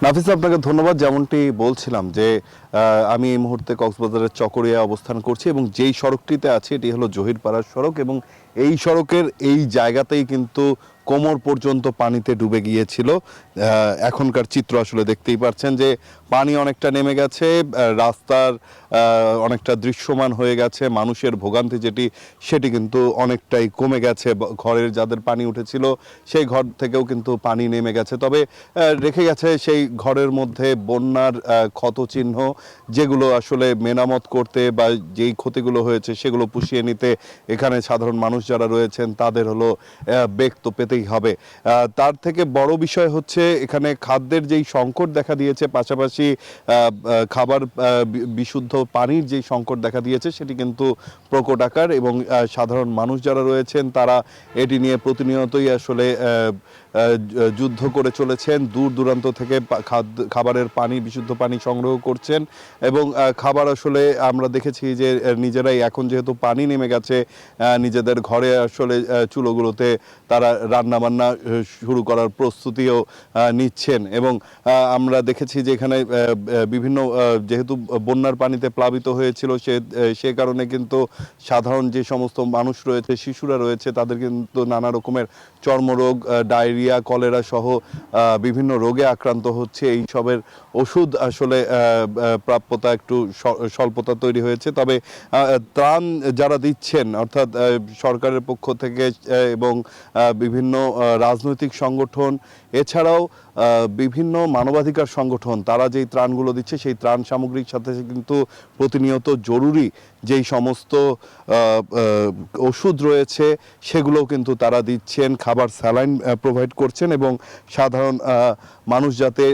নাফিস, আপনাকে ধন্যবাদ। যেমনটি বলছিলাম যে আমি এই মুহূর্তে কক্সবাজারের চকরিয়া অবস্থান করছি এবং যেই সড়কটিতে আছে এটি হলো জহিরপাড়ার সড়ক এবং এই সড়কের এই জায়গাতেই কিন্তু কোমর পর্যন্ত পানিতে ডুবে গিয়েছিল। এখনকার চিত্র আসলে দেখতেই পাচ্ছেন যে পানি অনেকটা নেমে গেছে, রাস্তার অনেকটা দৃশ্যমান হয়ে গেছে, মানুষের ভোগান্তি সেটি কিন্তু অনেকটাই কমে গেছে। ঘরের যাদের পানি উঠেছিল সেই ঘর থেকেও কিন্তু পানি নেমে গেছে, তবে রেখে গেছে সেই ঘরের মধ্যে বন্যার ক্ষতচিহ্ন, যেগুলো আসলে মেরামত করতে বা যেই ক্ষতিগুলো হয়েছে সেগুলো পুষিয়ে নিতে এখানে সাধারণ মানুষ যারা রয়েছেন তাদের হলো বেগ তো পেতেই হবে। তার থেকে বড় বিষয় হচ্ছে এখানে খাদ্যের যেই সংকট দেখা দিয়েছে, পাশাপাশি খাবার বিশুদ্ধ পানির যেই সংকট দেখা দিয়েছে সেটি কিন্তু প্রকট আকার এবং সাধারণ মানুষ যারা রয়েছেন তারা এটি নিয়ে প্রতিনিয়তই আসলে যুদ্ধ করে চলেছেন। দূর দূরান্ত থেকে খাবারের পানি, বিশুদ্ধ পানি সংগ্রহ করছেন এবং খাবার আসলে আমরা দেখেছি যে নিজেরাই এখন যেহেতু পানি নেমে গেছে নিজেদের ঘরে আসলে চুলোগুলোতে তারা রান্নাবান্না শুরু করার প্রস্তুতিও নিচ্ছেন এবং আমরা দেখেছি যে এখানে বিভিন্ন যেহেতু বন্যার পানিতে প্লাবিত হয়েছিল সে কারণে কিন্তু সাধারণ যে সমস্ত মানুষ রয়েছে, শিশুরা রয়েছে, তাদের কিন্তু নানা রকমের চর্মরোগ, ডায়রিয়া, কলেরা সহ বিভিন্ন রোগে আক্রান্ত হচ্ছে। এই সবের ওষুধ আসলে প্রাপ্যতা একটু স্বল্পতা তৈরি হয়েছে, তবে ত্রাণ যারা দিচ্ছেন অর্থাৎ সরকারের পক্ষ থেকে এবং বিভিন্ন রাজনৈতিক সংগঠন এছাড়াও বিভিন্ন মানবাধিকার সংগঠন তারা যেই ত্রাণগুলো দিচ্ছে সেই ত্রাণ সামগ্রীর সাথে কিন্তু প্রতিনিয়ত জরুরি যেই সমস্ত ওষুধ রয়েছে সেগুলোও কিন্তু তারা দিচ্ছেন, খাবার, স্যালাইন প্রোভাইড করছেন এবং সাধারণ মানুষ যাতে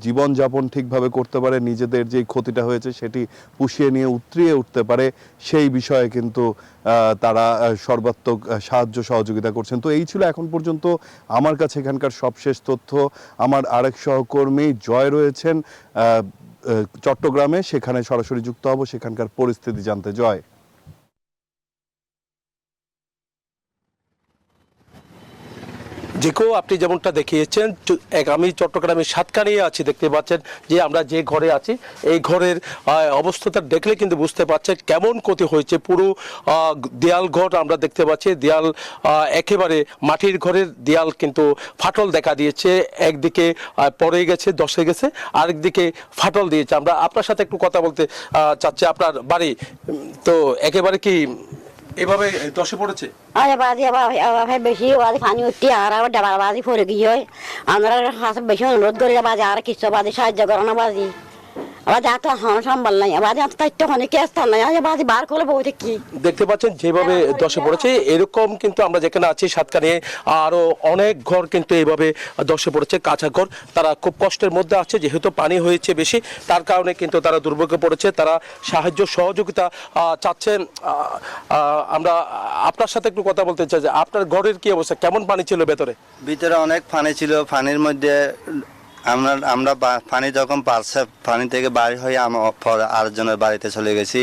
জীবনযাপন ঠিকভাবে করতে পারে, নিজেদের যেই ক্ষতিটা হয়েছে সেটি পুষিয়ে নিয়ে উতরিয়ে উঠতে পারে সেই বিষয়ে কিন্তু তারা সর্বাত্মক সাহায্য সহযোগিতা করছেন। তো এই ছিল এখন পর্যন্ত আমার কাছে এখানকার সবশেষ তথ্য। আমার আরেক সহকর্মী জয় রয়েছেন চট্টগ্রামে, সেখানে সরাসরি যুক্ত হব সেখানকার পরিস্থিতি জানতে। জয়। যেকেও আপনি যেমনটা দেখিয়েছেন, আমি চট্টগ্রামের সাতকানিয়ে আছি, দেখতে পাচ্ছেন যে আমরা যে ঘরে আছি এই ঘরের অবস্থাটা দেখলে কিন্তু বুঝতে পারছেন কেমন ক্ষতি হয়েছে। পুরো দেয়াল ঘর আমরা দেখতে পাচ্ছি, দেয়াল একেবারে মাটির ঘরের দেয়াল কিন্তু ফাটল দেখা দিয়েছে, একদিকে পড়ে গেছে, ধসে গেছে, আরেকদিকে ফাটল দিয়েছে। আমরা আপনার সাথে একটু কথা বলতে চাচ্ছি। আপনার বাড়ি তো একেবারে কি এভাবে ধসে পড়েছে? আরে বাজি আবার বেশি পানি উঠতে আর আবার ডাবার বাজি পড়ে গিয়ে আমরা বেশি অনুরোধ করি বাজি আর কিছু বাজি সাহায্য করো না বাজি। দেখতে পাচ্ছেন যেভাবে ধসে পড়েছে, এরকম কিন্তু আমরা যেখানে আছি সাতকানিয়ে আরো অনেক ঘর কিন্তু এইভাবে ধসে পড়েছে, কাঁচা ঘর। তারা খুব কষ্টের মধ্যে আছে, যেহেতু পানি হয়েছে বেশি তার কারণে কিন্তু তারা দুর্ভোগে পড়েছে, তারা সাহায্য সহযোগিতা চাচ্ছেন। আমরা আপনার সাথে একটু কথা বলতে চাই যে আপনার ঘরের কি অবস্থা, কেমন পানি ছিল ভিতরে? অনেক পানি ছিল, পানির মধ্যে আমরা পানি যখন পারছে পানি থেকে বাড়ি হয়ে আরেকজনের বাড়িতে চলে গেছি।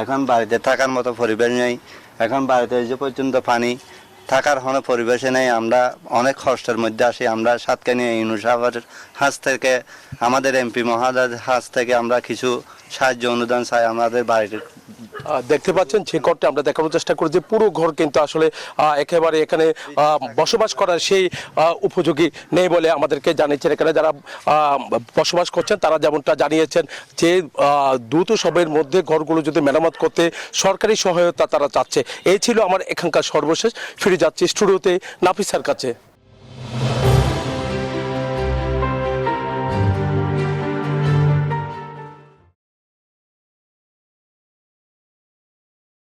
এখন বাড়িতে থাকার মতো পরিবেশ নেই, এখন বাড়িতে যে পর্যন্ত পানি থাকার কোনো পরিবেশে নেই। আমরা অনেক কষ্টের মধ্যে আসি। আমরা সাতকানিয়া ইউনুস সাহেবের হাত থেকে, আমাদের এমপি মহোদয়ের হাত থেকে আমরা কিছু সাহায্য অনুদান চাই আমাদের বাড়ির। দেখতে পাচ্ছেন যে ঘরটা আমরা দেখানোর চেষ্টা করি যে পুরো ঘর কিন্তু আসলে একেবারে এখানে বসবাস করার সেই উপযোগী নেই বলে আমাদেরকে জানিয়েছেন। এখানে যারা বসবাস করছেন তারা যেমনটা জানিয়েছেন যে দ্রুত সময়ের মধ্যে ঘরগুলো যদি মেরামত করতে সরকারি সহায়তা তারা চাচ্ছে। এই ছিল আমার এখানকার সর্বশেষ। ফিরে যাচ্ছি স্টুডিওতে নাফিসার কাছে।